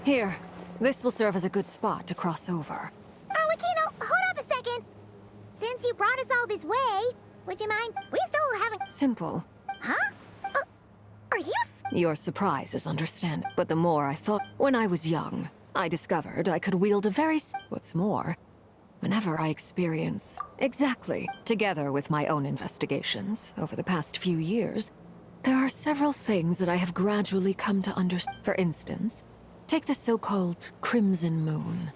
Here, this will serve as a good spot to cross over. Arlecchino, hold up a second! Since you brought us all this way, would you mind? We still haven't... Simple. Huh? Are you... Your surprise is understandable, but the more I thought... When I was young, I discovered I could wield a very... What's more, whenever I experience... Exactly. Together with my own investigations over the past few years, there are several things that I have gradually come to understand. For instance, take the so-called Crimson Moon.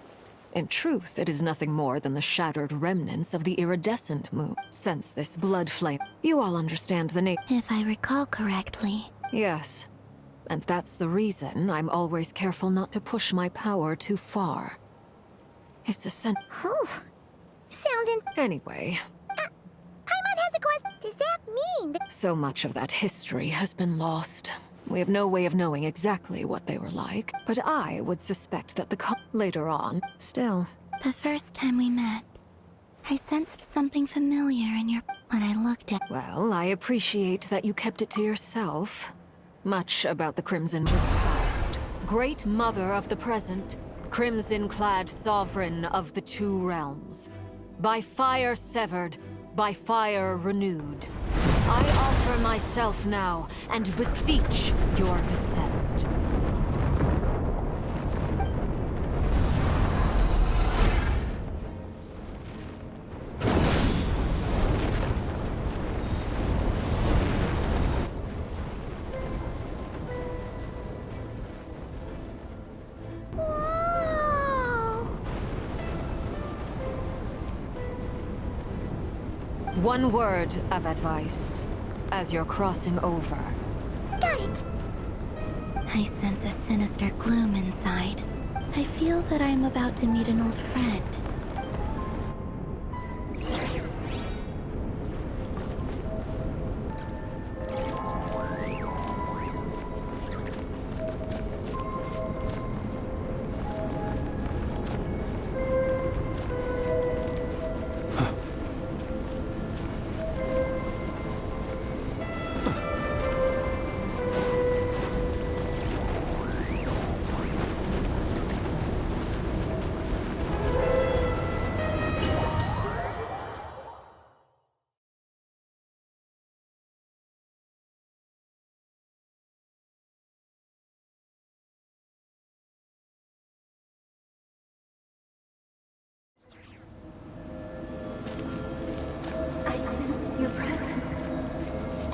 In truth, it is nothing more than the shattered remnants of the iridescent moon. Sense this blood flame. You all understand the name. If I recall correctly. Yes. And that's the reason I'm always careful not to push my power too far. It's a Oh, sounds in... Anyway. Paimon has a question. Does that mean that... So much of that history has been lost. We have no way of knowing exactly what they were like, but I would suspect that later on, still. The first time we met, I sensed something familiar in your... When I looked at... Well, I appreciate that you kept it to yourself. Much about the Crimson was past. Great Mother of the present, crimson-clad sovereign of the two realms. By fire severed, by fire renewed. I offer myself now, and beseech your descent. One word of advice, as you're crossing over. Got it! I sense a sinister gloom inside. I feel that I am about to meet an old friend. Your presence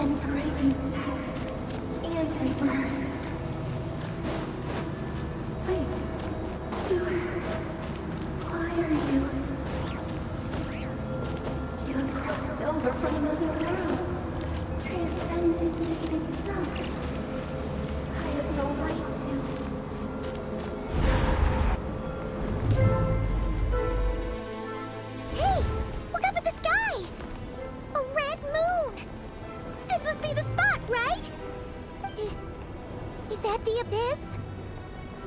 and breaking death and rebirth. Wait, why are you? You have crossed over from another world, transcended fate itself. I have no right to. Hey! Look up at the sky! A red moon! This must be the spot, right? Is that the abyss?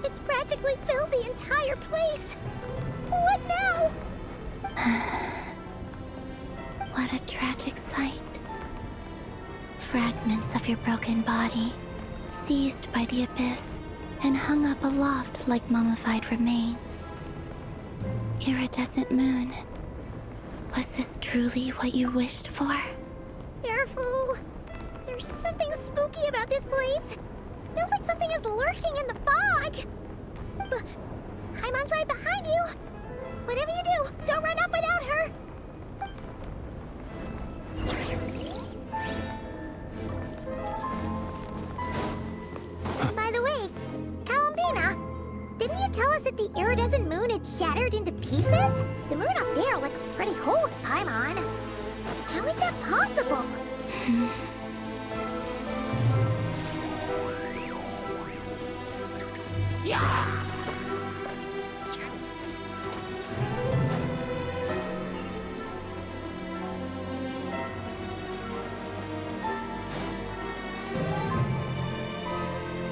It's practically filled the entire place! What now? What a tragic sight. Fragments of your broken body, seized by the abyss, and hung up aloft like mummified remains. Iridescent moon. Was this truly what you wished for? Careful! There's something spooky about this place. Feels like something is lurking in the fog. Paimon's right behind you. Whatever you do, don't run off without her. By the way, Columbina, didn't you tell us that the iridescent moon had shattered into pieces? The moon up there looks pretty whole to Paimon. How is that possible? Yeah!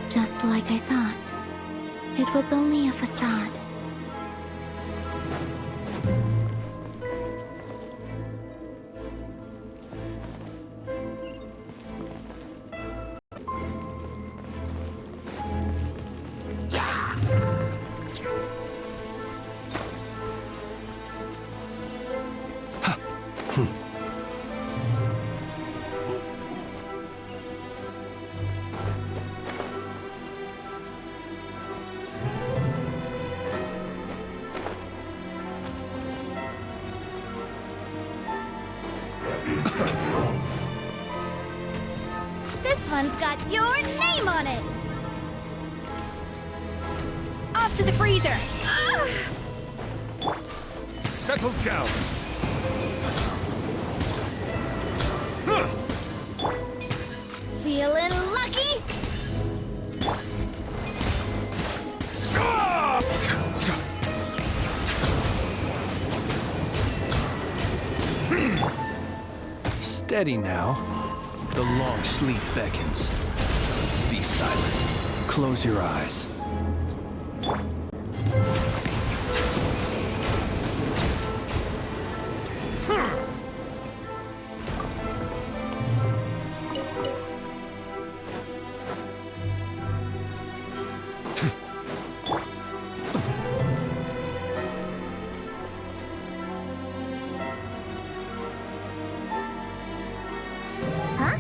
Just like I thought. It was only a facade. This one's got your name on it! Off to the freezer! Settle down. Feeling lucky? Steady now. The long sleep beckons. Be silent. Close your eyes. Huh?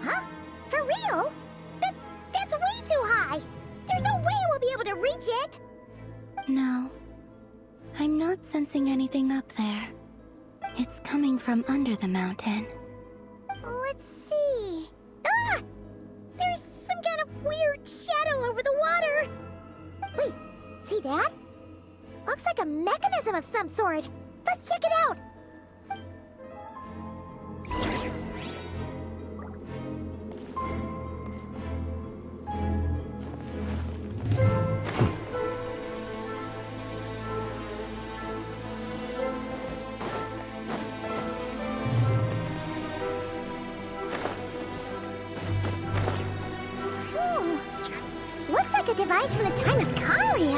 Huh? For real? That's way too high! There's no way we'll be able to reach it! No. I'm not sensing anything up there. It's coming from under the mountain. Let's see... Ah! There's some kind of weird shadow over the water! Wait, see that? Looks like a mechanism of some sort. Let's check it out! Looks like a device from the time of Kalia.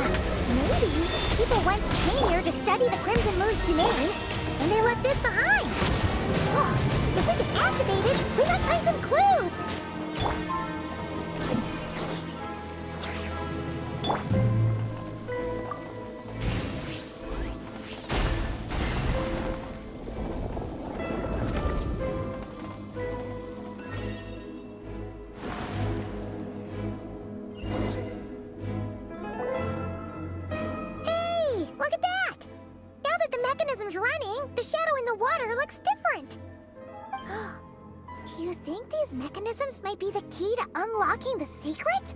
Maybe people once came here to study the Crimson Moon's domain, and they left this behind. Oh, if we can activate it, we might find some clues. Look at that! Now that the mechanism's running, the shadow in the water looks different. Do you think these mechanisms might be the key to unlocking the secret?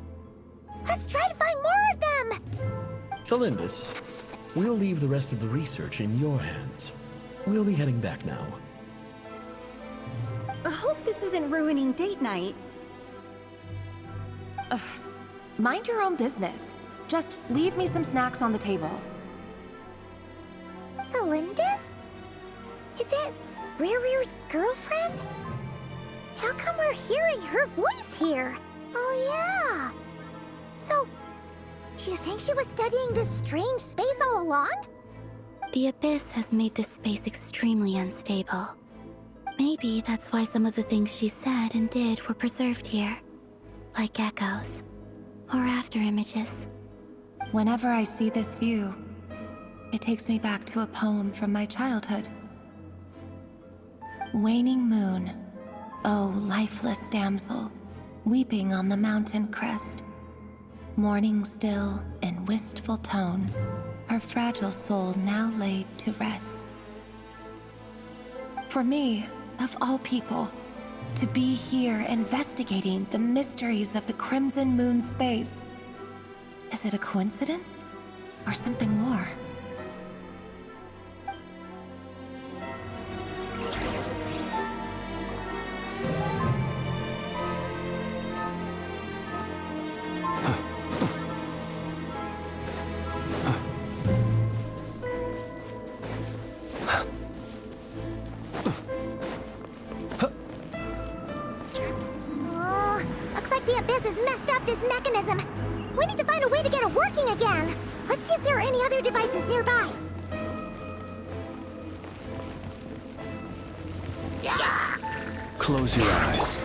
Let's try to find more of them! Thalindus, we'll leave the rest of the research in your hands. We'll be heading back now. I hope this isn't ruining date night. Ugh. Mind your own business. Just leave me some snacks on the table. Thalindus? Is that Rear's girlfriend? How come we're hearing her voice here? Oh yeah. So, do you think she was studying this strange space all along? The Abyss has made this space extremely unstable. Maybe that's why some of the things she said and did were preserved here. Like echoes. Or after images. Whenever I see this view, it takes me back to a poem from my childhood. Waning moon, oh lifeless damsel, weeping on the mountain crest. Mourning still in wistful tone, her fragile soul now laid to rest. For me, of all people, to be here investigating the mysteries of the Crimson Moon space, is it a coincidence or something more? Looks like the Abyss has messed up this mechanism. We need to find a way to get it working again. Let's see if there are any other devices nearby. Close your eyes.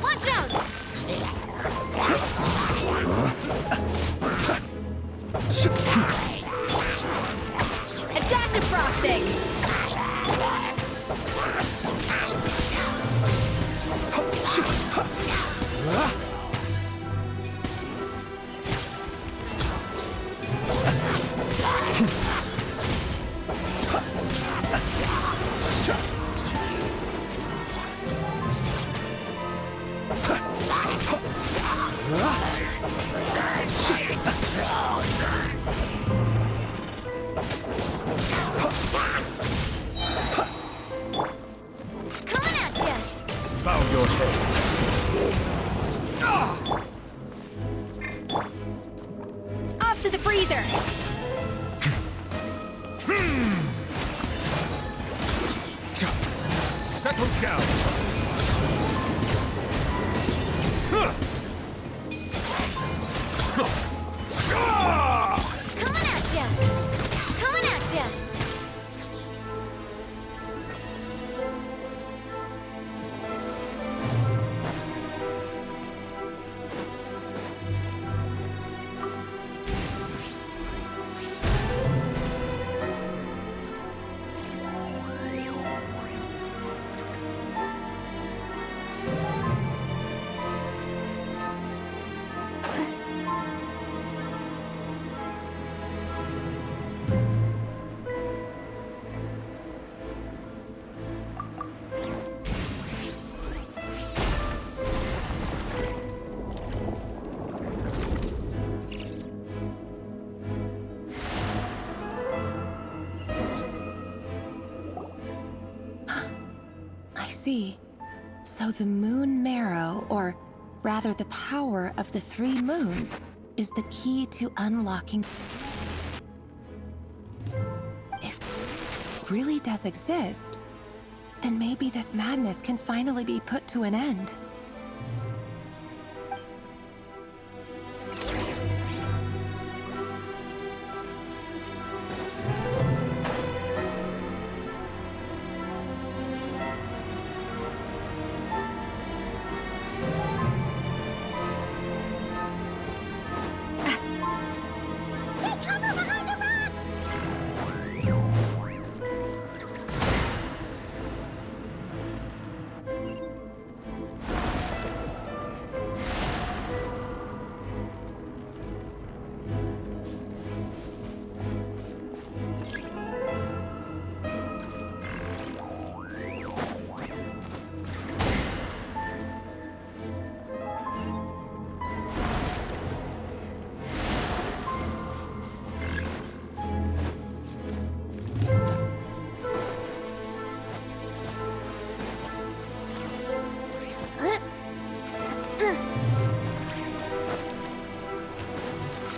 Watch out! Coming at ya! Bow your head. Off to the freezer! Settle down. Coming at ya! Coming at ya! I see. So the moon marrow, or rather the power of the 3 moons, is the key to unlocking. If it really does exist, then maybe this madness can finally be put to an end. Take cover behind the rocks!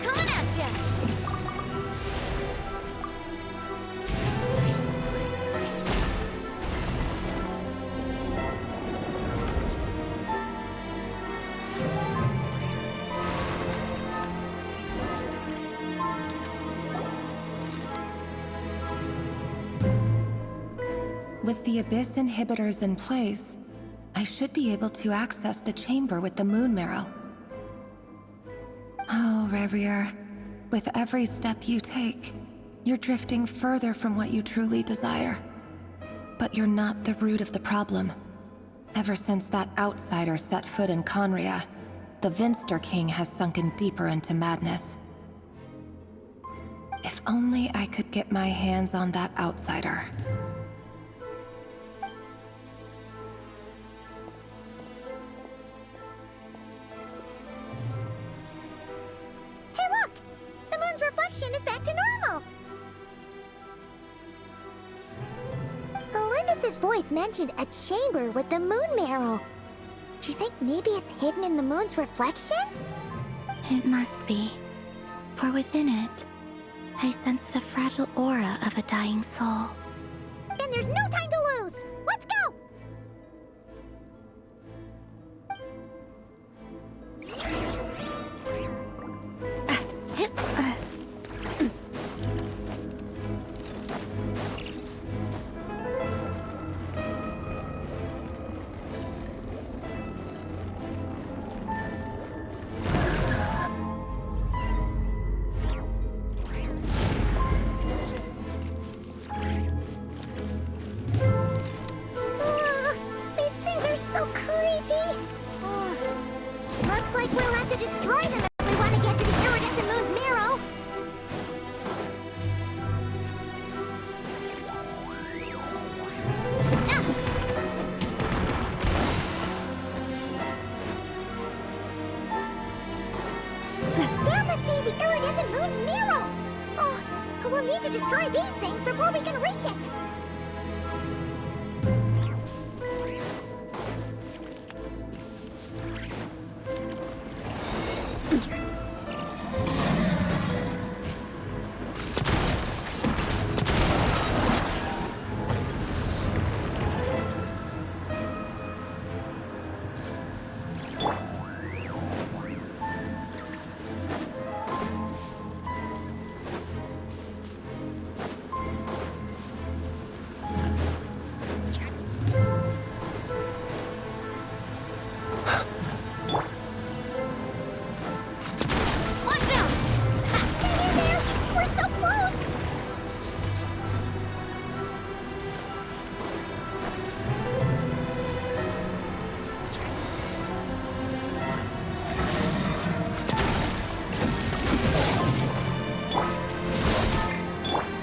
Coming at ya! With the Abyss inhibitors in place, I should be able to access the chamber with the moon marrow. Oh, Revier, with every step you take, you're drifting further from what you truly desire. But you're not the root of the problem. Ever since that outsider set foot in Conria, the Vinster King has sunken deeper into madness. If only I could get my hands on that outsider. Hey look! The moon's reflection is back to normal! Elendis' voice mentioned a chamber with the moon marrow. Do you think maybe it's hidden in the moon's reflection? It must be. For within it, I sense the fragile aura of a dying soul. Then there's no time to lose! Let's go! These things are so creepy! Looks like we'll have to destroy them if we want to get to the iridescent moon's marrow! the iridescent moon's marrow! Oh, but we'll need to destroy these things before we can reach it!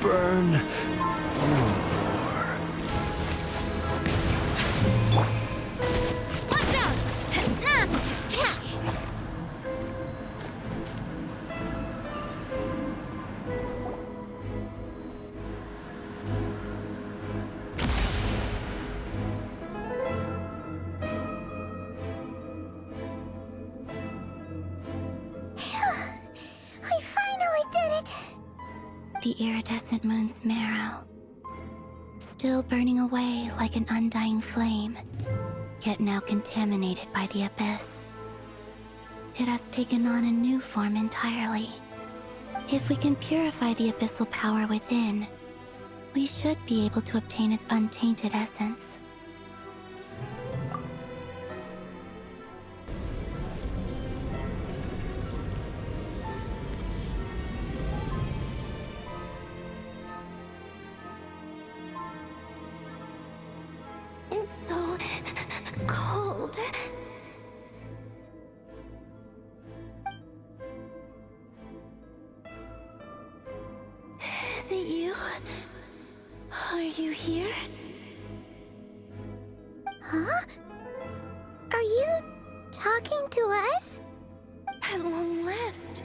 Burn. Watch out! We finally did it! The iridescent moon's marrow, still burning away like an undying flame, yet now contaminated by the abyss. It has taken on a new form entirely. If we can purify the abyssal power within, we should be able to obtain its untainted essence. It's so cold. Is it you? Are you here? Huh? Are you talking to us? At long last,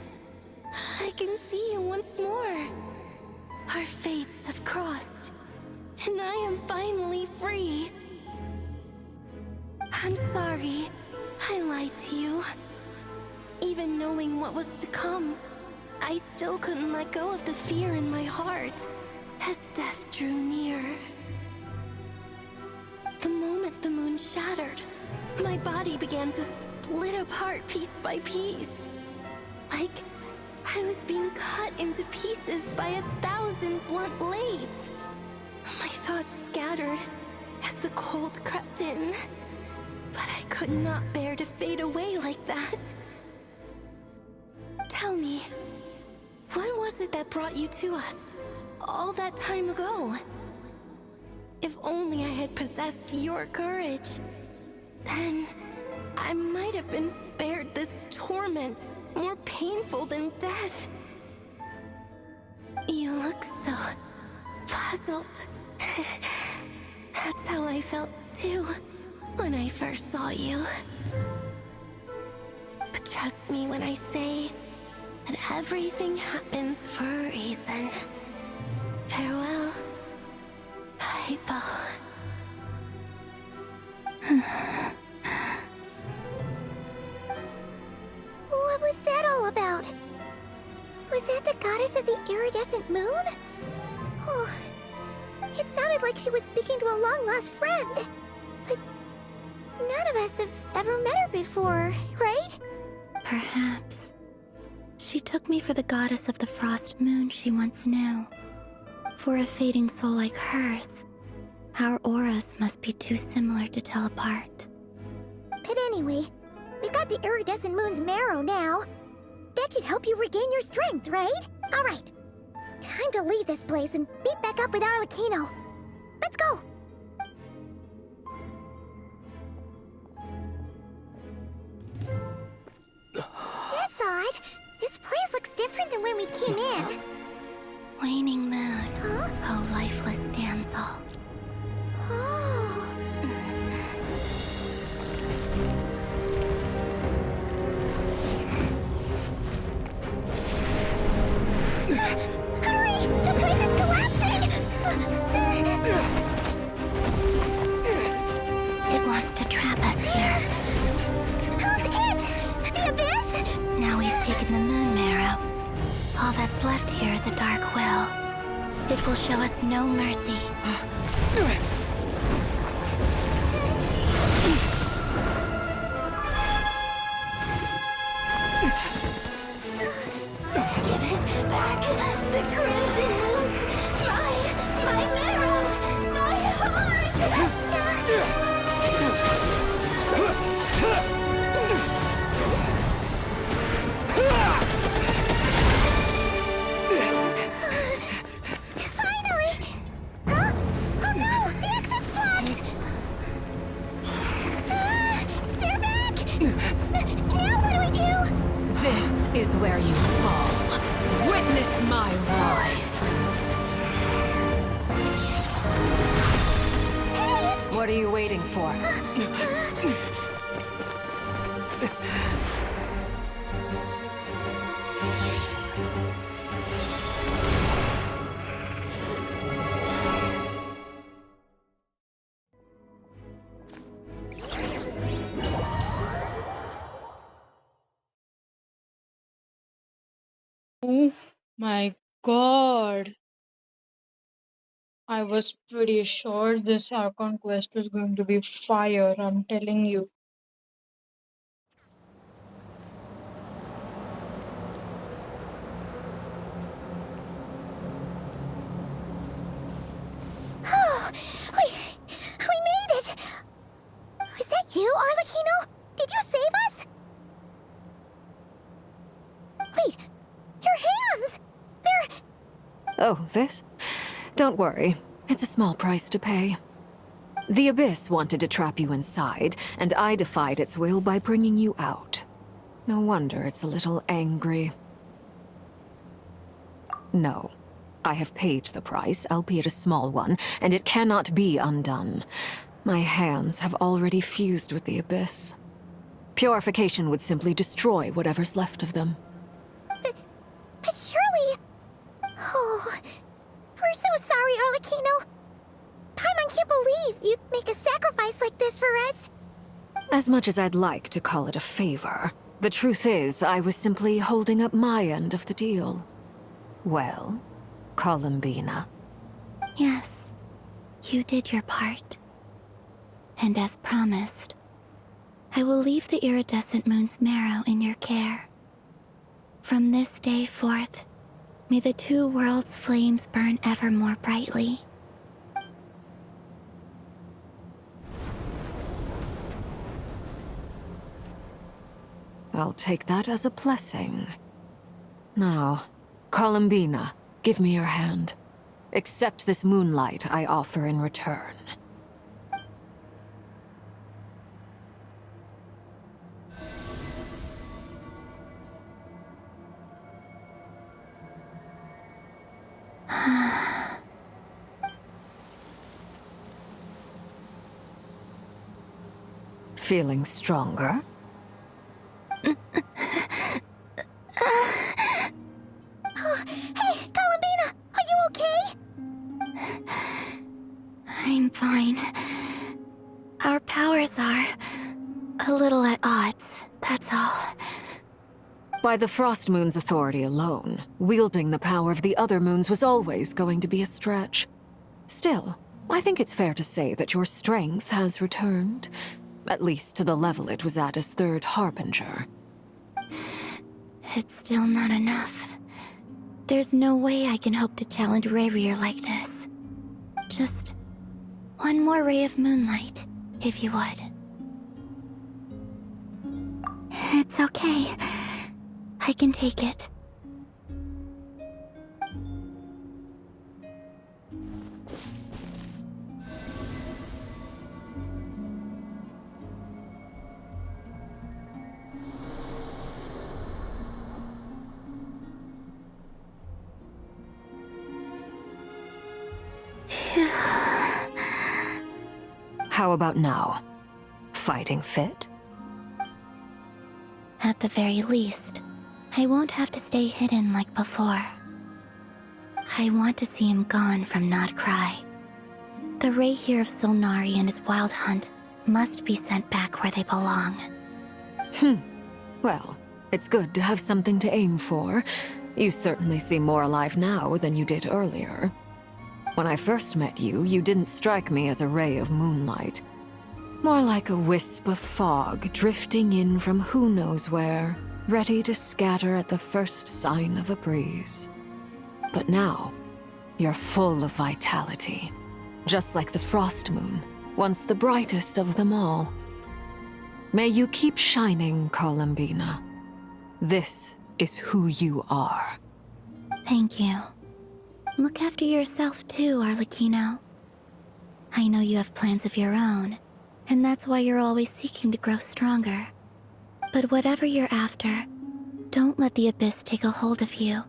I can see you once more. Our fates have crossed, and I am finally free. I'm sorry, I lied to you. Even knowing what was to come, I still couldn't let go of the fear in my heart as death drew near. The moment the moon shattered, my body began to split apart piece by piece. Like I was being cut into pieces by 1,000 blunt blades. My thoughts scattered as the cold crept in. But I could not bear to fade away like that. Tell me, what was it that brought you to us all that time ago? If only I had possessed your courage, then I might have been spared this torment more painful than death. You look so puzzled. That's how I felt too when I first saw you. But trust me when I say that everything happens for a reason. Farewell, Hypo. What was that all about? Was that the goddess of the iridescent moon? Oh, it sounded like she was speaking to a long-lost friend. But none of us have ever met her before, right? Perhaps. She took me for the goddess of the frost moon she once knew. For a fading soul like hers, our auras must be too similar to tell apart. But anyway, we've got the iridescent moon's marrow now. That should help you regain your strength, right? Alright, time to leave this place and meet back up with Arlecchino. Let's go! That's odd. This place looks different than when we came in. Waning moon, Huh? oh lifeless damsel. Oh. taken the moon marrow, all that's left here is a dark will. It will show us no mercy. Give it back! The crimson moons! My marrow! My heart! Finally! Huh? Oh no! The exit's blocked! They're back! Now what do we do? This is where you fall. Witness my rise. Hey, it's... What are you waiting for? Oh my god. I was pretty sure this Archon quest was going to be fire, I'm telling you. Oh, we made it! Was that you, Arlecchino? Did you save us? Wait, your hands! They're... Oh, this? Don't worry. It's a small price to pay. The Abyss wanted to trap you inside, and I defied its will by bringing you out. No wonder it's a little angry. No. I have paid the price, albeit a small one, and it cannot be undone. My hands have already fused with the Abyss. Purification would simply destroy whatever's left of them. But surely... Oh... We're so sorry, Arlecchino. Paimon can't believe you'd make a sacrifice like this for us. As much as I'd like to call it a favor, the truth is I was simply holding up my end of the deal. Well, Columbina. Yes, you did your part. And as promised, I will leave the iridescent moon's marrow in your care. From this day forth, may the two worlds' flames burn ever more brightly. I'll take that as a blessing. Now, Columbina, give me your hand. Accept this moonlight I offer in return. Feeling stronger? Hey, Columbina, are you okay? I'm fine. Our powers are a little at odds, that's all. By the Frost Moon's authority alone, wielding the power of the other moons was always going to be a stretch. Still, I think it's fair to say that your strength has returned. At least to the level it was at as Third Harbinger. It's still not enough. There's no way I can hope to challenge Rayrir like this. Just one more ray of moonlight, if you would. It's okay. I can take it. How about now? Fighting fit? At the very least, I won't have to stay hidden like before. I want to see him gone from Nod-krai. The Rayrir of Solnari and his wild hunt must be sent back where they belong. Well, It's good to have something to aim for. You certainly seem more alive now than you did earlier. When I first met you, you didn't strike me as a ray of moonlight. More like a wisp of fog drifting in from who knows where, ready to scatter at the first sign of a breeze. But now, you're full of vitality. Just like the frost moon, once the brightest of them all. May you keep shining, Columbina. This is who you are. Thank you. Look after yourself too, Arlecchino. I know you have plans of your own, and that's why you're always seeking to grow stronger. But whatever you're after, don't let the Abyss take a hold of you.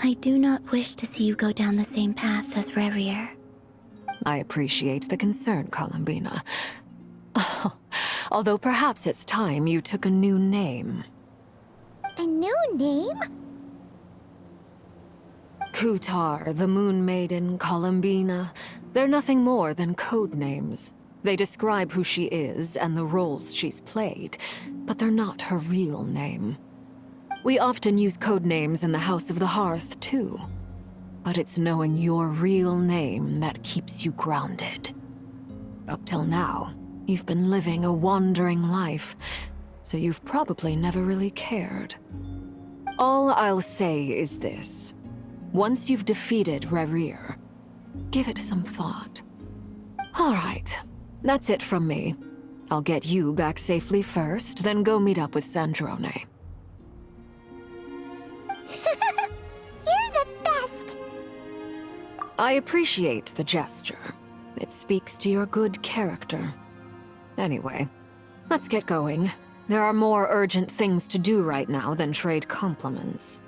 I do not wish to see you go down the same path as Revier. I appreciate the concern, Columbina. Although perhaps it's time you took a new name. A new name? Kutar, the Moon Maiden, Columbina. They're nothing more than code names. They describe who she is and the roles she's played, but they're not her real name. We often use code names in the House of the Hearth, too. But it's knowing your real name that keeps you grounded. Up till now, you've been living a wandering life, so you've probably never really cared. All I'll say is this. Once you've defeated Revier, give it some thought. All right, that's it from me. I'll get you back safely first, then go meet up with Sandrone. You're the best! I appreciate the gesture. It speaks to your good character. Anyway, let's get going. There are more urgent things to do right now than trade compliments.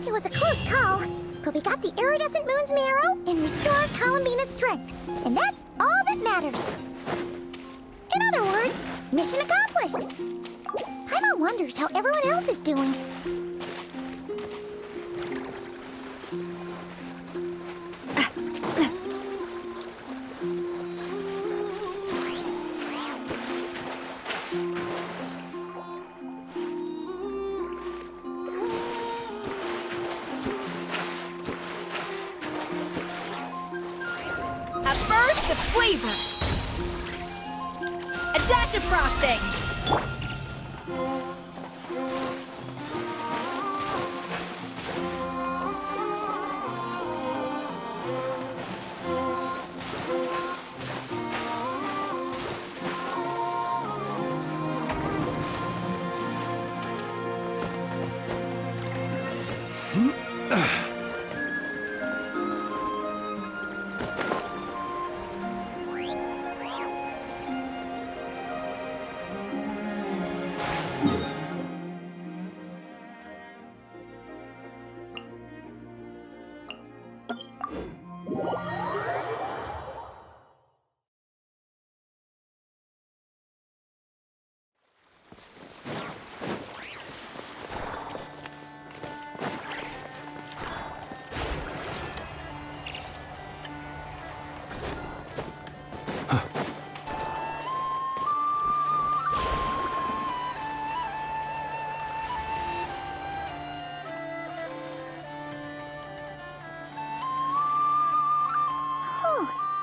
It was a close call, but we got the iridescent moon's marrow and restored Columbina's strength, and that's all that matters. In other words, mission accomplished. Paimon wonders how everyone else is doing. A burst of flavor. A dash of frosting.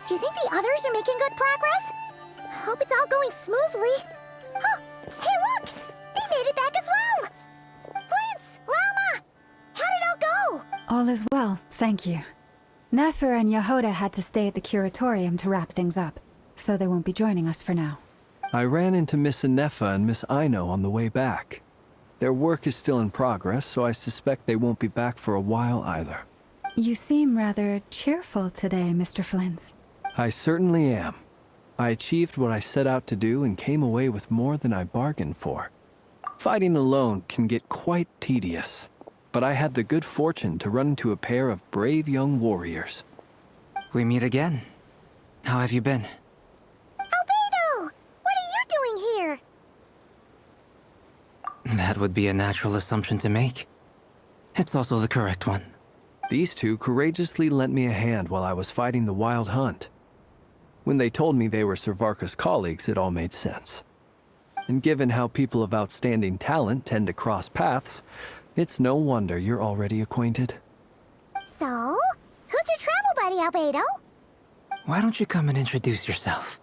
Do you think the others are making good progress? Hope it's all going smoothly. Oh, hey look! They made it back as well! Flintz! Llama! How'd it all go? All is well, thank you. Nefer and Yehoda had to stay at the curatorium to wrap things up, so they won't be joining us for now. I ran into Miss Anefa and Miss Aino on the way back. Their work is still in progress, so I suspect they won't be back for a while either. You seem rather cheerful today, Mr. Flintz. I certainly am. I achieved what I set out to do and came away with more than I bargained for. Fighting alone can get quite tedious. but I had the good fortune to run into a pair of brave young warriors. We meet again. How have you been? Albedo! What are you doing here? That would be a natural assumption to make. It's also the correct one. These two courageously lent me a hand while I was fighting the Wild Hunt. When they told me they were Servarka's colleagues, it all made sense. And given how people of outstanding talent tend to cross paths, it's no wonder you're already acquainted. So, who's your travel buddy, Albedo? Why don't you come and introduce yourself?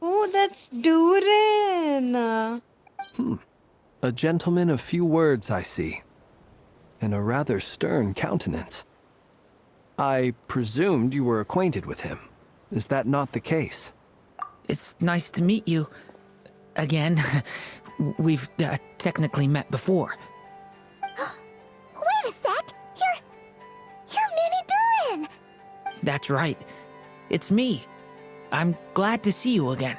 Oh, that's Durin. A gentleman of few words, I see. And a rather stern countenance. I presumed you were acquainted with him. Is that not the case? It's nice to meet you. Again. We've technically met before. Wait a sec! You're Mini Durin! That's right. It's me. I'm glad to see you again.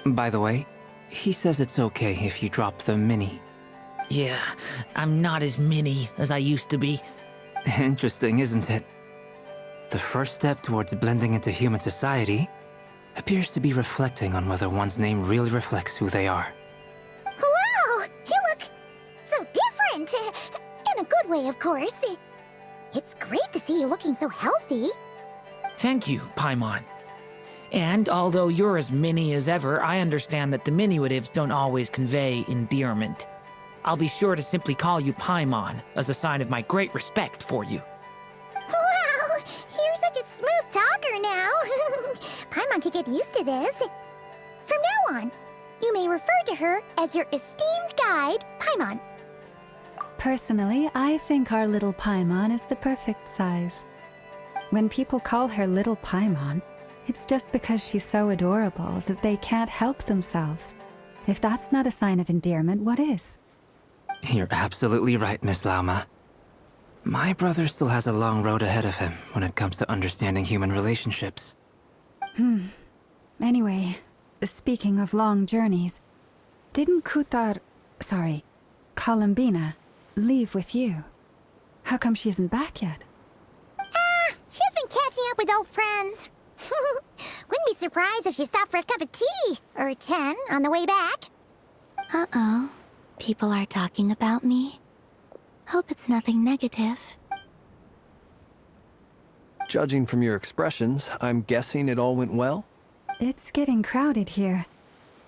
By the way, he says it's okay if you drop the mini. Yeah, I'm not as mini as I used to be. Interesting, isn't it? The first step towards blending into human society appears to be reflecting on whether one's name really reflects who they are. Wow! You look so different! In a good way, of course. It's great to see you looking so healthy. Thank you, Paimon. And although you're as mini as ever, I understand that diminutives don't always convey endearment. I'll be sure to simply call you Paimon as a sign of my great respect for you. Wow! You're such a smooth talker now. Paimon could get used to this. From now on, you may refer to her as your esteemed guide, Paimon. Personally, I think our little Paimon is the perfect size. When people call her Little Paimon, it's just because she's so adorable that they can't help themselves. If that's not a sign of endearment, what is? You're absolutely right, Miss Lauma. My brother still has a long road ahead of him when it comes to understanding human relationships. Anyway, speaking of long journeys, didn't Columbina, leave with you? How come she isn't back yet? She's been catching up with old friends. Wouldn't be surprised if she stopped for a cup of tea or 10 on the way back. Uh-oh. People are talking about me. Hope it's nothing negative. Judging from your expressions, I'm guessing it all went well? It's getting crowded here.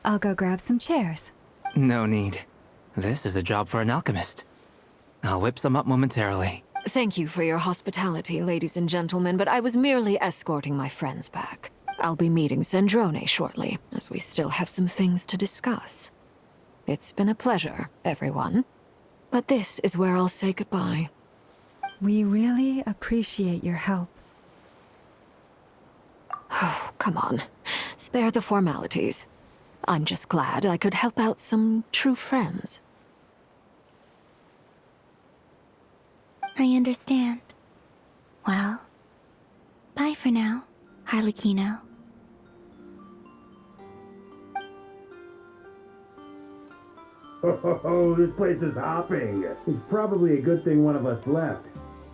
I'll go grab some chairs. No need. This is a job for an alchemist. I'll whip some up momentarily. Thank you for your hospitality, ladies and gentlemen, but I was merely escorting my friends back. I'll be meeting Zendrone shortly, as we still have some things to discuss. It's been a pleasure, everyone. But this is where I'll say goodbye. We really appreciate your help. Oh, come on. Spare the formalities. I'm just glad I could help out some true friends. I understand. Well, bye for now, Harlequino. Oh, this place is hopping. It's probably a good thing one of us left.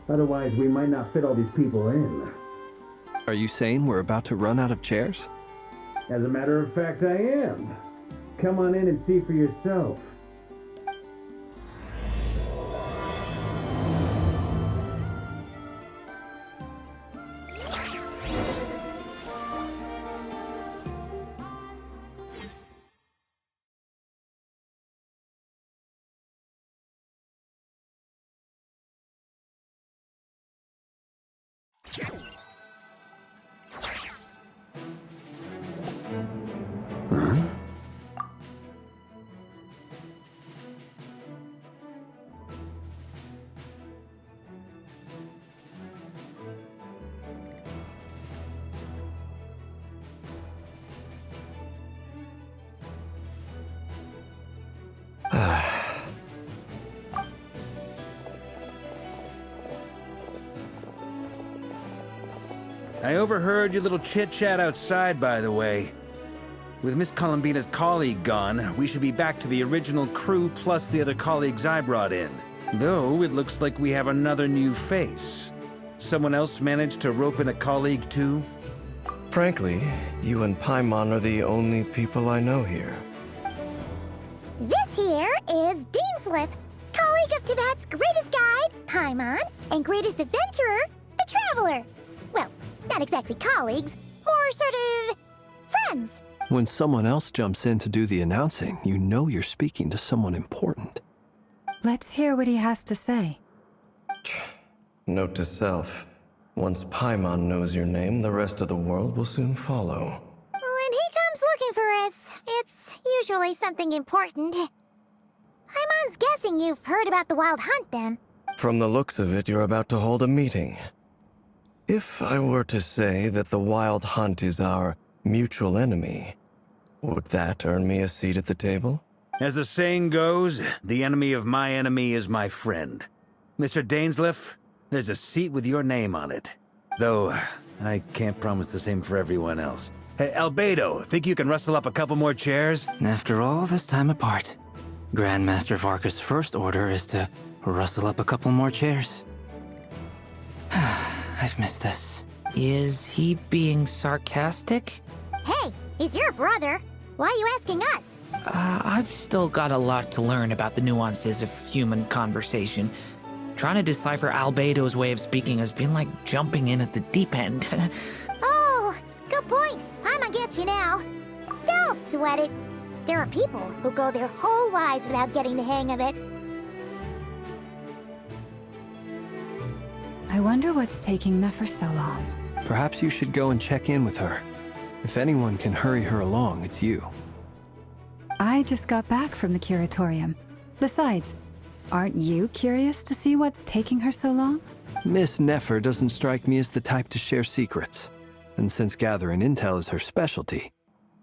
Otherwise, we might not fit all these people in. Are you saying we're about to run out of chairs? As a matter of fact, I am. Come on in and see for yourself. I overheard your little chit-chat outside, by the way. With Miss Columbina's colleague gone, we should be back to the original crew plus the other colleagues I brought in. Though, it looks like we have another new face. Someone else managed to rope in a colleague too? Frankly, you and Paimon are the only people I know here. This here is Dainsliff, colleague of Teyvat's greatest guide, Paimon, and greatest adventurer, the Traveler. Well, not exactly colleagues, more sort of friends. When someone else jumps in to do the announcing, you know you're speaking to someone important. Let's hear what he has to say. Note to self. Once Paimon knows your name, the rest of the world will soon follow. When he comes looking for us, it's usually something important. Paimon's guessing you've heard about the Wild Hunt, then. From the looks of it, you're about to hold a meeting. If I were to say that the Wild Hunt is our mutual enemy, would that earn me a seat at the table? As the saying goes, the enemy of my enemy is my friend. Mr. Dainsliff, there's a seat with your name on it. Though, I can't promise the same for everyone else. Hey, Albedo, think you can rustle up a couple more chairs? After all this time apart, Grandmaster Varka's first order is to rustle up a couple more chairs. I've missed this. Is he being sarcastic? Hey, he's your brother. Why are you asking us? I've still got a lot to learn about the nuances of human conversation. Trying to decipher Albedo's way of speaking has been like jumping in at the deep end. Oh, good point. Paimon gets you now. Don't sweat it. There are people who go their whole lives without getting the hang of it. I wonder what's taking Nefer so long. Perhaps you should go and check in with her. If anyone can hurry her along, it's you. I just got back from the curatorium. Besides, aren't you curious to see what's taking her so long? Miss Nefer doesn't strike me as the type to share secrets. And since gathering intel is her specialty,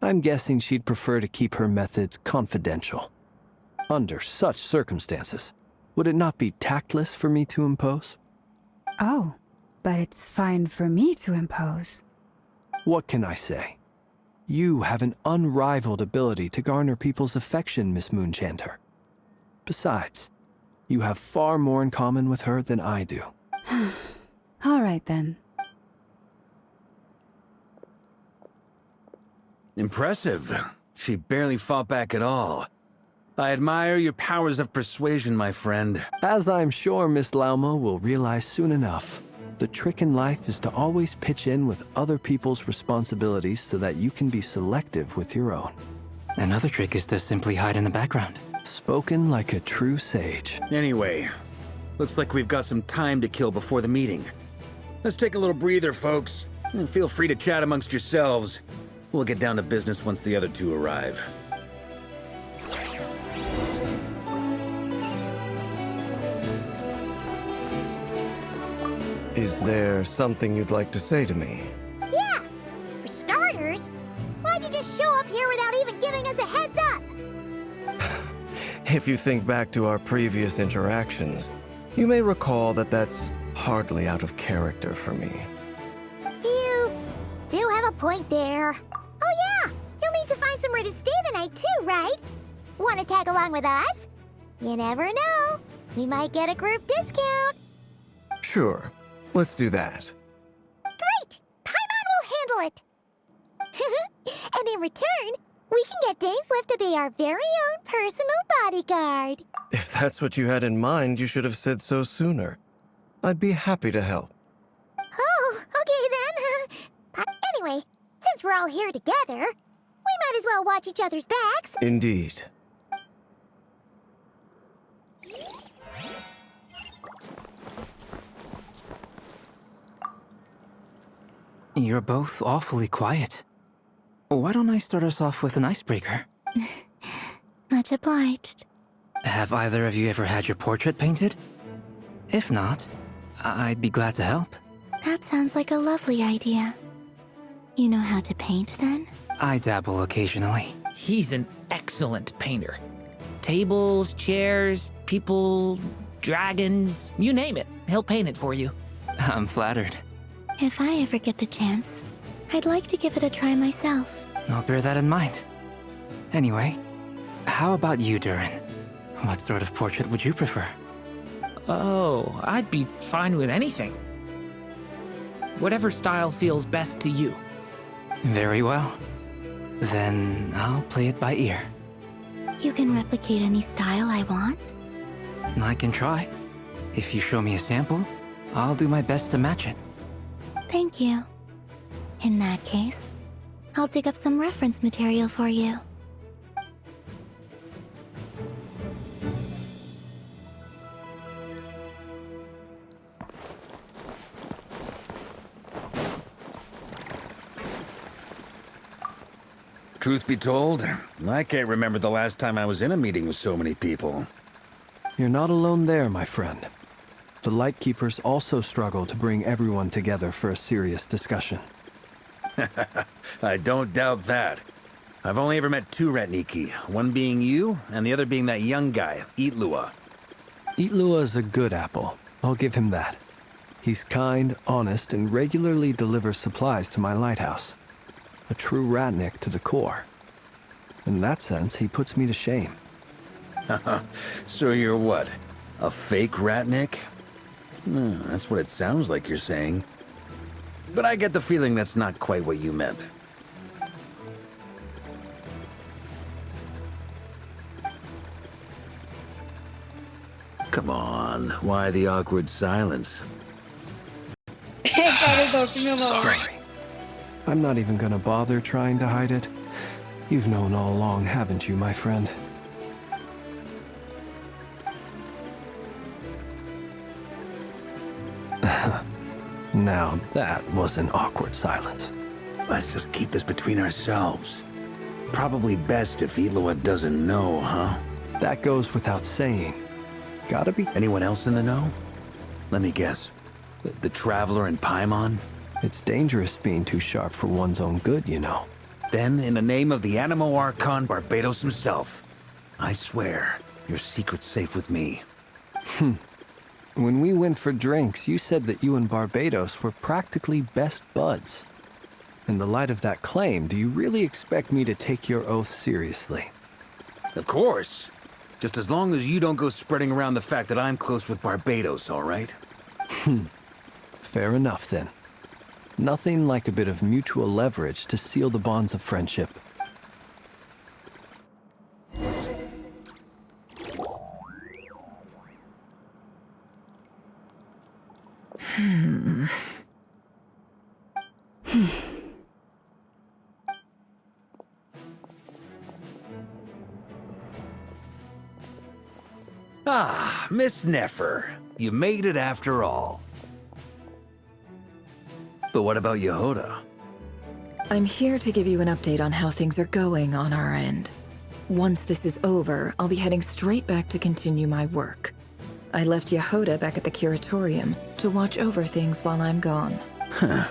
I'm guessing she'd prefer to keep her methods confidential. Under such circumstances, would it not be tactless for me to impose? Oh, but it's fine for me to impose. What can I say? You have an unrivaled ability to garner people's affection, Miss Moonchanter. Besides, you have far more in common with her than I do. All right, then. Impressive. She barely fought back at all. I admire your powers of persuasion, my friend. As I'm sure Miss Lauma will realize soon enough, the trick in life is to always pitch in with other people's responsibilities so that you can be selective with your own. Another trick is to simply hide in the background. Spoken like a true sage. Anyway, looks like we've got some time to kill before the meeting. Let's take a little breather, folks. And feel free to chat amongst yourselves. We'll get down to business once the other two arrive. Is there something you'd like to say to me? Yeah! For starters, why'd you just show up here without even giving us a heads up? If you think back to our previous interactions, you may recall that that's hardly out of character for me. You do have a point there. Oh yeah! You'll need to find somewhere to stay the night too, right? Want to tag along with us? You never know. We might get a group discount. Sure. Let's do that. Great! Paimon will handle it! And in return, we can get Dainsliff to be our very own personal bodyguard. If that's what you had in mind, you should have said so sooner. I'd be happy to help. Oh, okay then. Anyway, since we're all here together, we might as well watch each other's backs. Indeed. You're both awfully quiet. Why don't I start us off with an icebreaker? Much obliged. Have either of you ever had your portrait painted? If not, I'd be glad to help. That sounds like a lovely idea. You know how to paint, then? I dabble occasionally. He's an excellent painter. Tables, chairs, people, dragons, you name it. He'll paint it for you. I'm flattered. If I ever get the chance, I'd like to give it a try myself. I'll bear that in mind. Anyway, how about you, Durin? What sort of portrait would you prefer? Oh, I'd be fine with anything. Whatever style feels best to you. Very well. Then I'll play it by ear. You can replicate any style I want? I can try. If you show me a sample, I'll do my best to match it. Thank you. In that case, I'll dig up some reference material for you. Truth be told, I can't remember the last time I was in a meeting with so many people. You're not alone there, my friend. The Lightkeepers also struggle to bring everyone together for a serious discussion. I don't doubt that. I've only ever met two Ratniki, one being you, and the other being that young guy, Itlua. Itlua is a good apple. I'll give him that. He's kind, honest, and regularly delivers supplies to my lighthouse. A true Ratnik to the core. In that sense, he puts me to shame. So you're what? A fake Ratnik? That's what it sounds like you're saying. But I get the feeling that's not quite what you meant. Come on, why the awkward silence? Sorry. I'm not even gonna bother trying to hide it. You've known all along, haven't you, my friend? Now, that was an awkward silence. Let's just keep this between ourselves. Probably best if Itlua doesn't know, huh? That goes without saying. Gotta be... Anyone else in the know? Let me guess. The Traveler and Paimon? It's dangerous being too sharp for one's own good, you know. Then, in the name of the Animo Archon Barbados himself, I swear, your secret's safe with me. When we went for drinks, you said that you and Barbados were practically best buds. In the light of that claim, do you really expect me to take your oath seriously? Of course. Just as long as you don't go spreading around the fact that I'm close with Barbados, all right? Fair enough, then. Nothing like a bit of mutual leverage to seal the bonds of friendship. Ah, Miss Nefer. You made it after all. But what about Yehoda? I'm here to give you an update on how things are going on our end. Once this is over, I'll be heading straight back to continue my work. I left Yehoda back at the Curatorium to watch over things while I'm gone. Huh.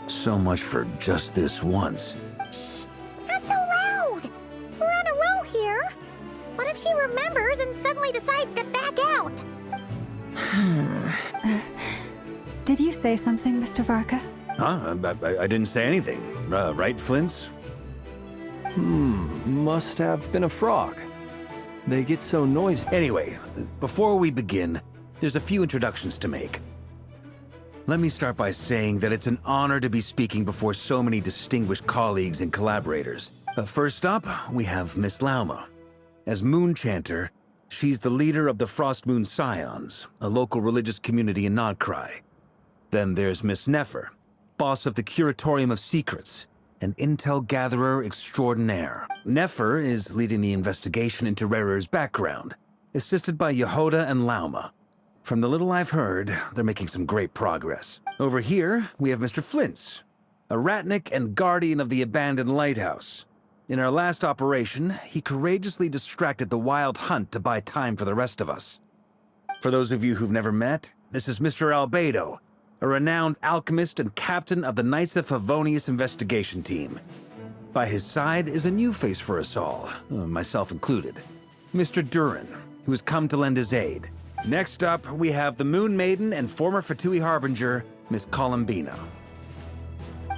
So much for just this once. Shh! Not so loud! We're on a roll here. What if she remembers and suddenly decides to back out? Did you say something, Mr. Varka? Huh? I didn't say anything. Right, Flints? Must have been a frog. They get so noisy. Anyway, before we begin, there's a few introductions to make. Let me start by saying that it's an honor to be speaking before so many distinguished colleagues and collaborators. First up, we have Miss Lauma. As Moon Chanter, she's the leader of the Frost Moon Scions, a local religious community in Nod-krai. Then there's Miss Nefer, boss of the Curatorium of Secrets, an intel gatherer extraordinaire. Nefer is leading the investigation into Rerer's background, assisted by Yehoda and Lauma. From the little I've heard, they're making some great progress. Over here, we have Mr. Flints, a Ratnik and guardian of the abandoned lighthouse. In our last operation, he courageously distracted the Wild Hunt to buy time for the rest of us. For those of you who've never met, this is Mr. Albedo, a renowned alchemist and captain of the Knights of Favonius investigation team. By his side is a new face for us all, myself included, Mr. Durin, who has come to lend his aid. Next up, we have the Moon Maiden and former Fatui Harbinger, Miss Columbina.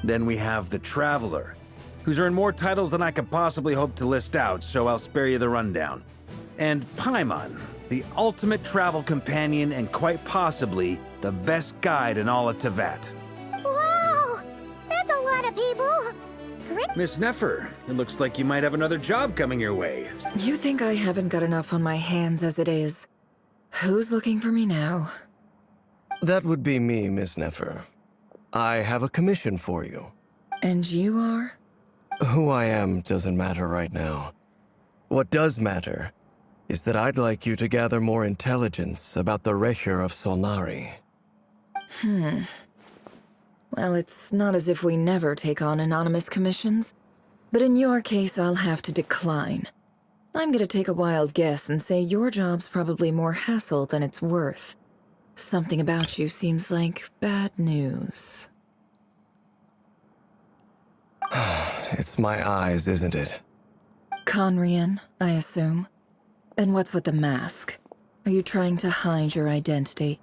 Then we have the Traveler, who's earned more titles than I could possibly hope to list out, so I'll spare you the rundown. And Paimon, the ultimate travel companion and quite possibly the best guide in all of Tevat. Wow! That's a lot of people! Great. Miss Nefer, it looks like you might have another job coming your way. You think I haven't got enough on my hands as it is? Who's looking for me now? That would be me, Miss Nefer. I have a commission for you. And you are? Who I am doesn't matter right now. What does matter is that I'd like you to gather more intelligence about the Recher of Solnari. Well, it's not as if we never take on anonymous commissions. But in your case, I'll have to decline. I'm gonna take a wild guess and say your job's probably more hassle than it's worth. Something about you seems like bad news. It's my eyes, isn't it? Conrian, I assume. And what's with the mask? Are you trying to hide your identity?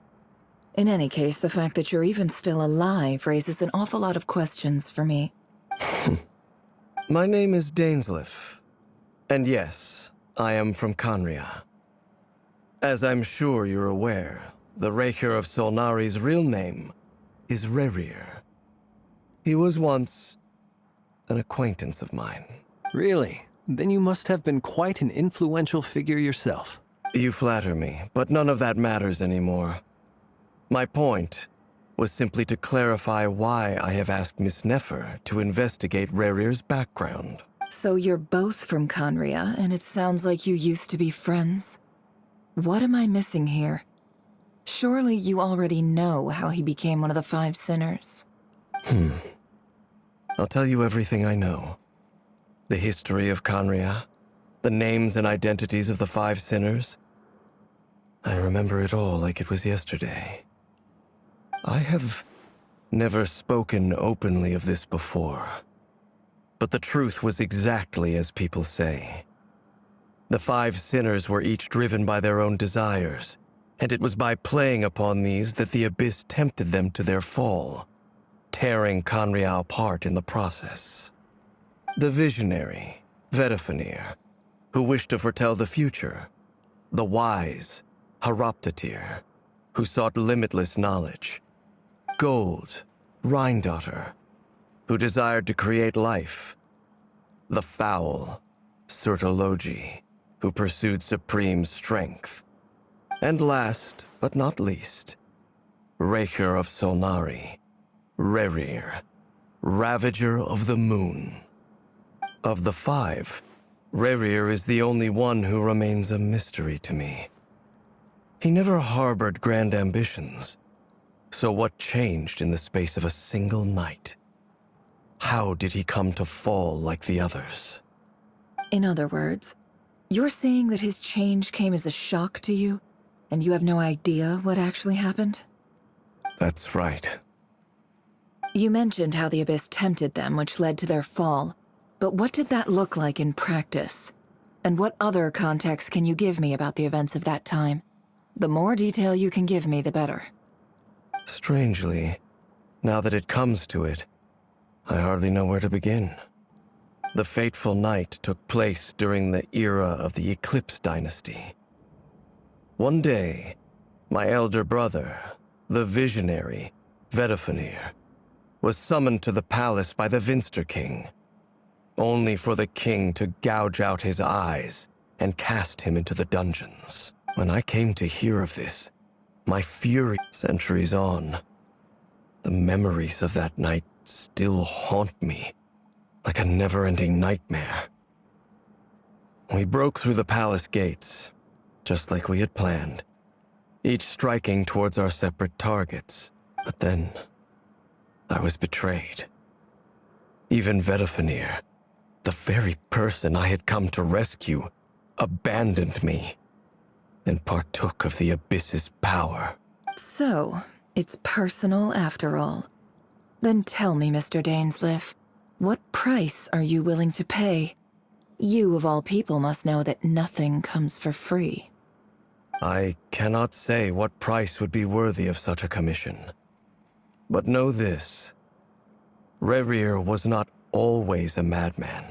In any case, the fact that you're even still alive raises an awful lot of questions for me. My name is Dainsleif. And yes, I am from Conria. As I'm sure you're aware, the Recher of Solnari's real name is Rerir. He was once an acquaintance of mine. Really? Then you must have been quite an influential figure yourself. You flatter me, but none of that matters anymore. My point was simply to clarify why I have asked Miss Nefer to investigate Rerir's background. So you're both from Conria, and it sounds like you used to be friends? What am I missing here? Surely you already know how he became one of the Five Sinners. I'll tell you everything I know. The history of Conria, the names and identities of the Five Sinners. I remember it all like it was yesterday. I have never spoken openly of this before, but the truth was exactly as people say. The Five Sinners were each driven by their own desires, and it was by playing upon these that the Abyss tempted them to their fall, tearing Conria apart in the process. The visionary, Vedifenir, who wished to foretell the future. The wise, Haroptatir, who sought limitless knowledge. Gold, Rheindotter, who desired to create life. The foul, Surtologi, who pursued supreme strength. And last, but not least, Recher of Solnari, Rerir, Ravager of the Moon. Of the five, Rerir is the only one who remains a mystery to me. He never harbored grand ambitions. So what changed in the space of a single night? How did he come to fall like the others? In other words, you're saying that his change came as a shock to you, and you have no idea what actually happened? That's right. You mentioned how the Abyss tempted them, which led to their fall. But what did that look like in practice? And what other context can you give me about the events of that time? The more detail you can give me, the better. Strangely, now that it comes to it, I hardly know where to begin. The fateful night took place during the era of the Eclipse Dynasty. One day, my elder brother, the visionary, Vedifenir, was summoned to the palace by the Vinster King, only for the king to gouge out his eyes and cast him into the dungeons. When I came to hear of this, my fury, centuries on, the memories of that night still haunt me like a never-ending nightmare. We broke through the palace gates, just like we had planned, each striking towards our separate targets. But then, I was betrayed. Even Vedifenir, the very person I had come to rescue, abandoned me and partook of the Abyss's power. So, it's personal after all. Then tell me, Mr. Dainsleif, what price are you willing to pay? You, of all people, must know that nothing comes for free. I cannot say what price would be worthy of such a commission. But know this. Rerir was not always a madman.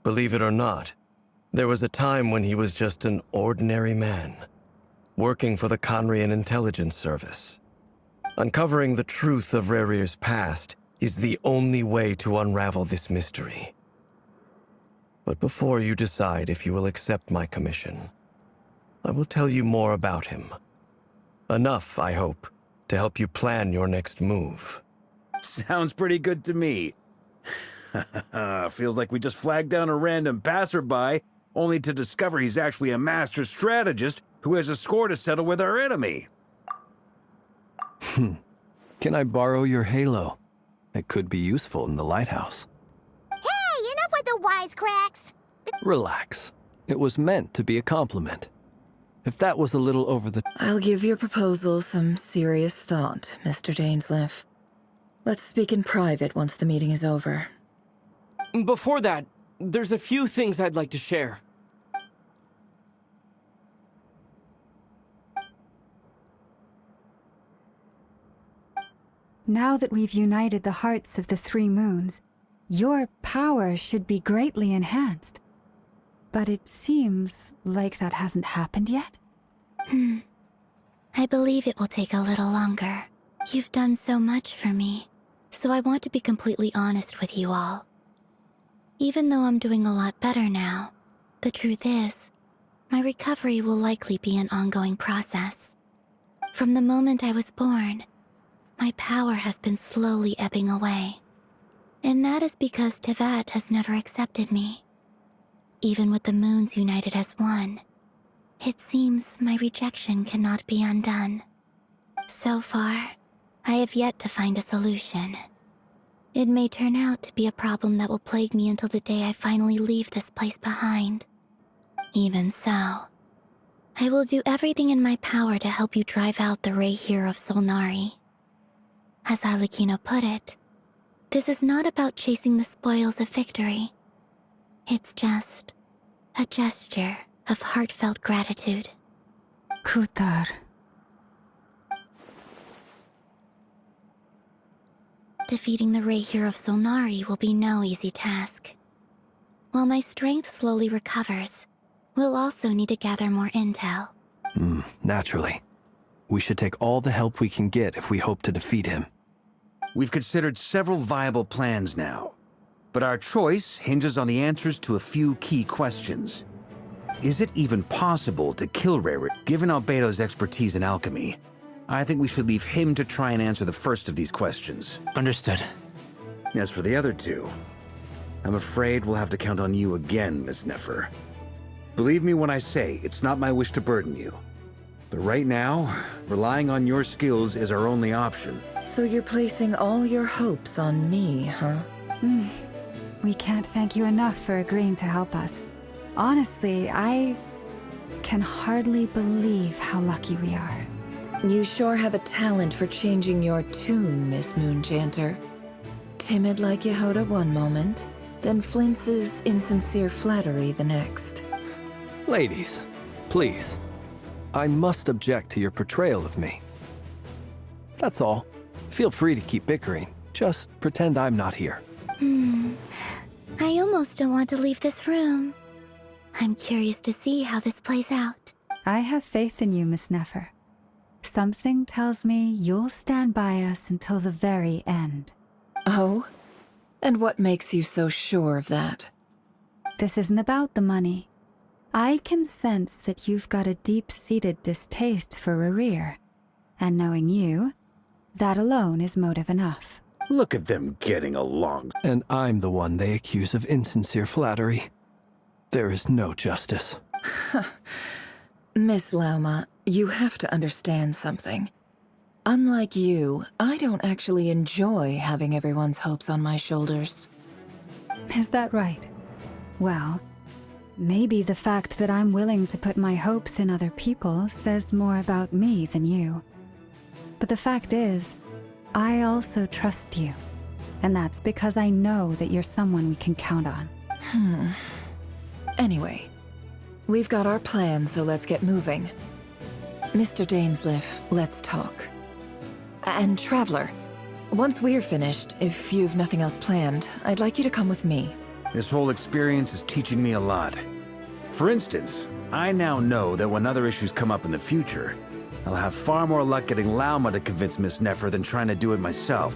Believe it or not, there was a time when he was just an ordinary man, working for the Khanrian Intelligence Service. Uncovering the truth of Rerir's past is the only way to unravel this mystery. But before you decide if you will accept my commission, I will tell you more about him. Enough, I hope, to help you plan your next move. Sounds pretty good to me. Feels like we just flagged down a random passerby, only to discover he's actually a master strategist who has a score to settle with our enemy. Can I borrow your halo? It could be useful in the lighthouse. Hey, enough with the wisecracks! Relax. It was meant to be a compliment. If that was a little over the... I'll give your proposal some serious thought, Mr. Dainsleif. Let's speak in private once the meeting is over. Before that, there's a few things I'd like to share. Now that we've united the hearts of the three moons, your power should be greatly enhanced. But it seems like that hasn't happened yet? I believe it will take a little longer. You've done so much for me, so I want to be completely honest with you all. Even though I'm doing a lot better now, the truth is, my recovery will likely be an ongoing process. From the moment I was born, my power has been slowly ebbing away. And that is because Tevat has never accepted me. Even with the moons united as one, it seems my rejection cannot be undone. So far, I have yet to find a solution. It may turn out to be a problem that will plague me until the day I finally leave this place behind. Even so, I will do everything in my power to help you drive out the Reihir of Solnari. As Arlecchino put it, this is not about chasing the spoils of victory. It's just a gesture of heartfelt gratitude. Kutar. Defeating the Reihir of Solnari will be no easy task. While my strength slowly recovers, we'll also need to gather more intel. Naturally. We should take all the help we can get if we hope to defeat him. We've considered several viable plans now, but our choice hinges on the answers to a few key questions. Is it even possible to kill Rerir? Given Albedo's expertise in alchemy, I think we should leave him to try and answer the first of these questions. Understood. As for the other two, I'm afraid we'll have to count on you again, Miss Nefer. Believe me when I say it's not my wish to burden you. But right now, relying on your skills is our only option. So you're placing all your hopes on me, huh? We can't thank you enough for agreeing to help us. Honestly, I can hardly believe how lucky we are. You sure have a talent for changing your tune, Miss Moonchanter. Timid like Yehoda one moment, then flinches insincere flattery the next. Ladies, please. I must object to your portrayal of me. That's all. Feel free to keep bickering. Just pretend I'm not here. I almost don't want to leave this room. I'm curious to see how this plays out. I have faith in you, Miss Nefer. Something tells me you'll stand by us until the very end. Oh? And what makes you so sure of that? This isn't about the money. I can sense that you've got a deep-seated distaste for Rerir. And knowing you, that alone is motive enough. Look at them getting along. And I'm the one they accuse of insincere flattery. There is no justice. Miss Lauma, you have to understand something. Unlike you, I don't actually enjoy having everyone's hopes on my shoulders. Is that right? Well, maybe the fact that I'm willing to put my hopes in other people says more about me than you. But the fact is, I also trust you. And that's because I know that you're someone we can count on. Anyway, we've got our plan, so let's get moving. Mr. Dainsleif, let's talk. And Traveler, Once we're finished, if you've nothing else planned, I'd like you to come with me. This whole experience is teaching me a lot. For instance, I now know that when other issues come up in the future, I'll have far more luck getting Lauma to convince Miss Nefer than trying to do it myself.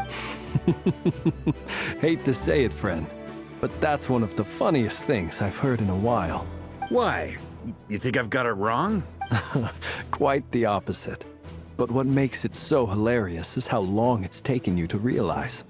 Hate to say it, friend, but that's one of the funniest things I've heard in a while. Why? You think I've got it wrong? Quite the opposite. But what makes it so hilarious is how long it's taken you to realize.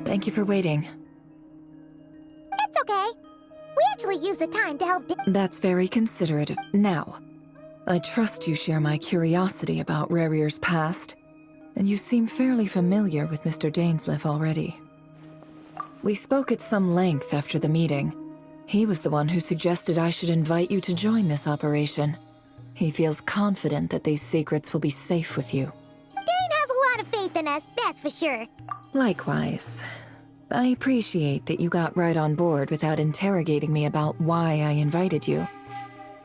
Thank you for waiting. It's okay. We actually use the time to help. That's very considerate of. Now, I trust you share my curiosity about Rarier's past, and you seem fairly familiar with Mr. Dainsleif already. We spoke at some length after the meeting. He was the one who suggested I should invite you to join this operation. He feels confident that these secrets will be safe with you. Dane has a lot of faith in us, that's for sure. Likewise. I appreciate that you got right on board without interrogating me about why I invited you.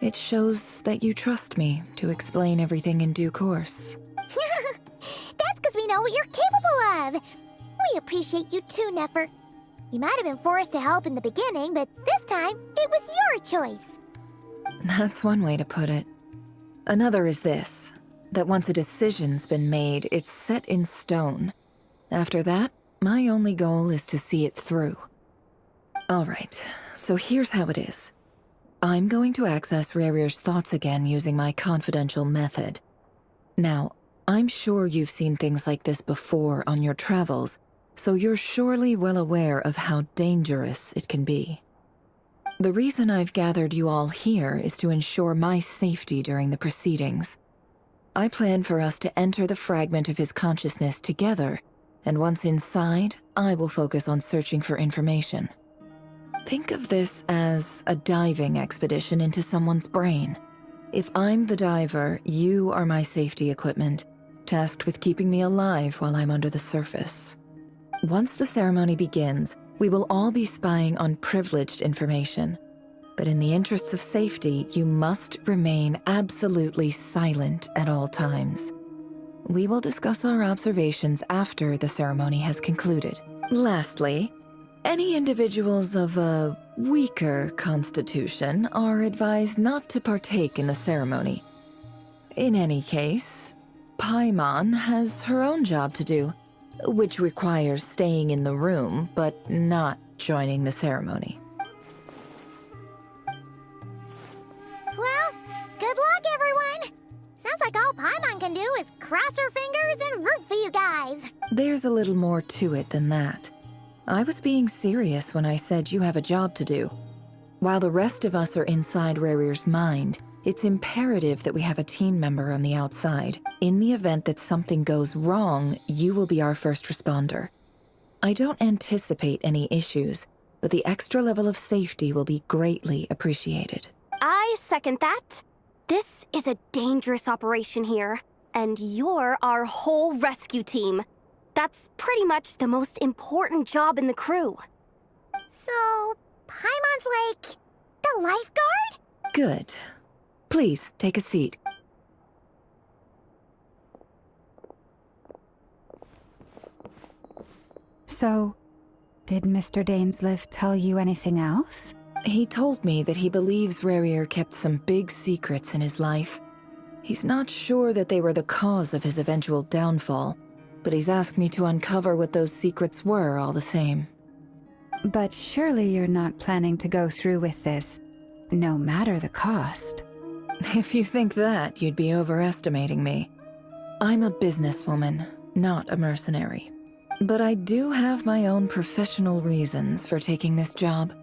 It shows that you trust me to explain everything in due course. That's because we know what you're capable of. We appreciate you too, Nefer. You might have been forced to help in the beginning, but this time, it was your choice. That's one way to put it. Another is this, that once a decision's been made, it's set in stone. After that, my only goal is to see it through. Alright, so here's how it is. I'm going to access Rarier's thoughts again using my confidential method. Now, I'm sure you've seen things like this before on your travels, so you're surely well aware of how dangerous it can be. The reason I've gathered you all here is to ensure my safety during the proceedings. I plan for us to enter the fragment of his consciousness together, and once inside, I will focus on searching for information. Think of this as a diving expedition into someone's brain. If I'm the diver, you are my safety equipment, tasked with keeping me alive while I'm under the surface. Once the ceremony begins, we will all be spying on privileged information. But in the interests of safety, you must remain absolutely silent at all times. We will discuss our observations after the ceremony has concluded. Lastly, any individuals of a weaker constitution are advised not to partake in the ceremony. In any case, Paimon has her own job to do, which requires staying in the room but not joining the ceremony. Well, good luck, everyone. Sounds like all Paimon can do is cross her fingers and root for you guys. There's a little more to it than that. I was being serious when I said you have a job to do. While the rest of us are inside Rarier's mind, it's imperative that we have a team member on the outside. In the event that something goes wrong, you will be our first responder. I don't anticipate any issues, but the extra level of safety will be greatly appreciated. I second that. This is a dangerous operation here, and you're our whole rescue team. That's pretty much the most important job in the crew. So, Paimon's like the lifeguard? Good. Please, take a seat. So, did Mr. Dainsleif tell you anything else? He told me that he believes Rarier kept some big secrets in his life. He's not sure that they were the cause of his eventual downfall, but he's asked me to uncover what those secrets were all the same. But surely you're not planning to go through with this, no matter the cost. If you think that, you'd be overestimating me. I'm a businesswoman, not a mercenary. But I do have my own professional reasons for taking this job.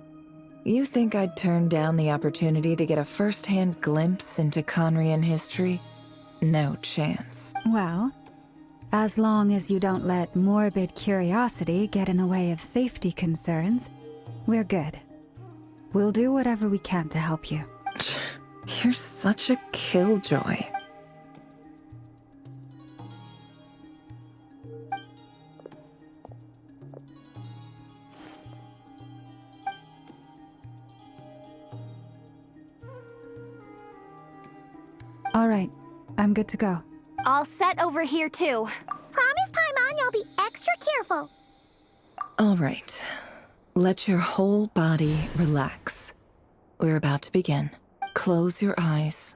You think I'd turn down the opportunity to get a first-hand glimpse into Conrian history? No chance. Well, as long as you don't let morbid curiosity get in the way of safety concerns, we're good. We'll do whatever we can to help you. You're such a killjoy. All right, I'm good to go. All set over here, too. Promise, Paimon, you'll be extra careful. All right. Let your whole body relax. We're about to begin. Close your eyes.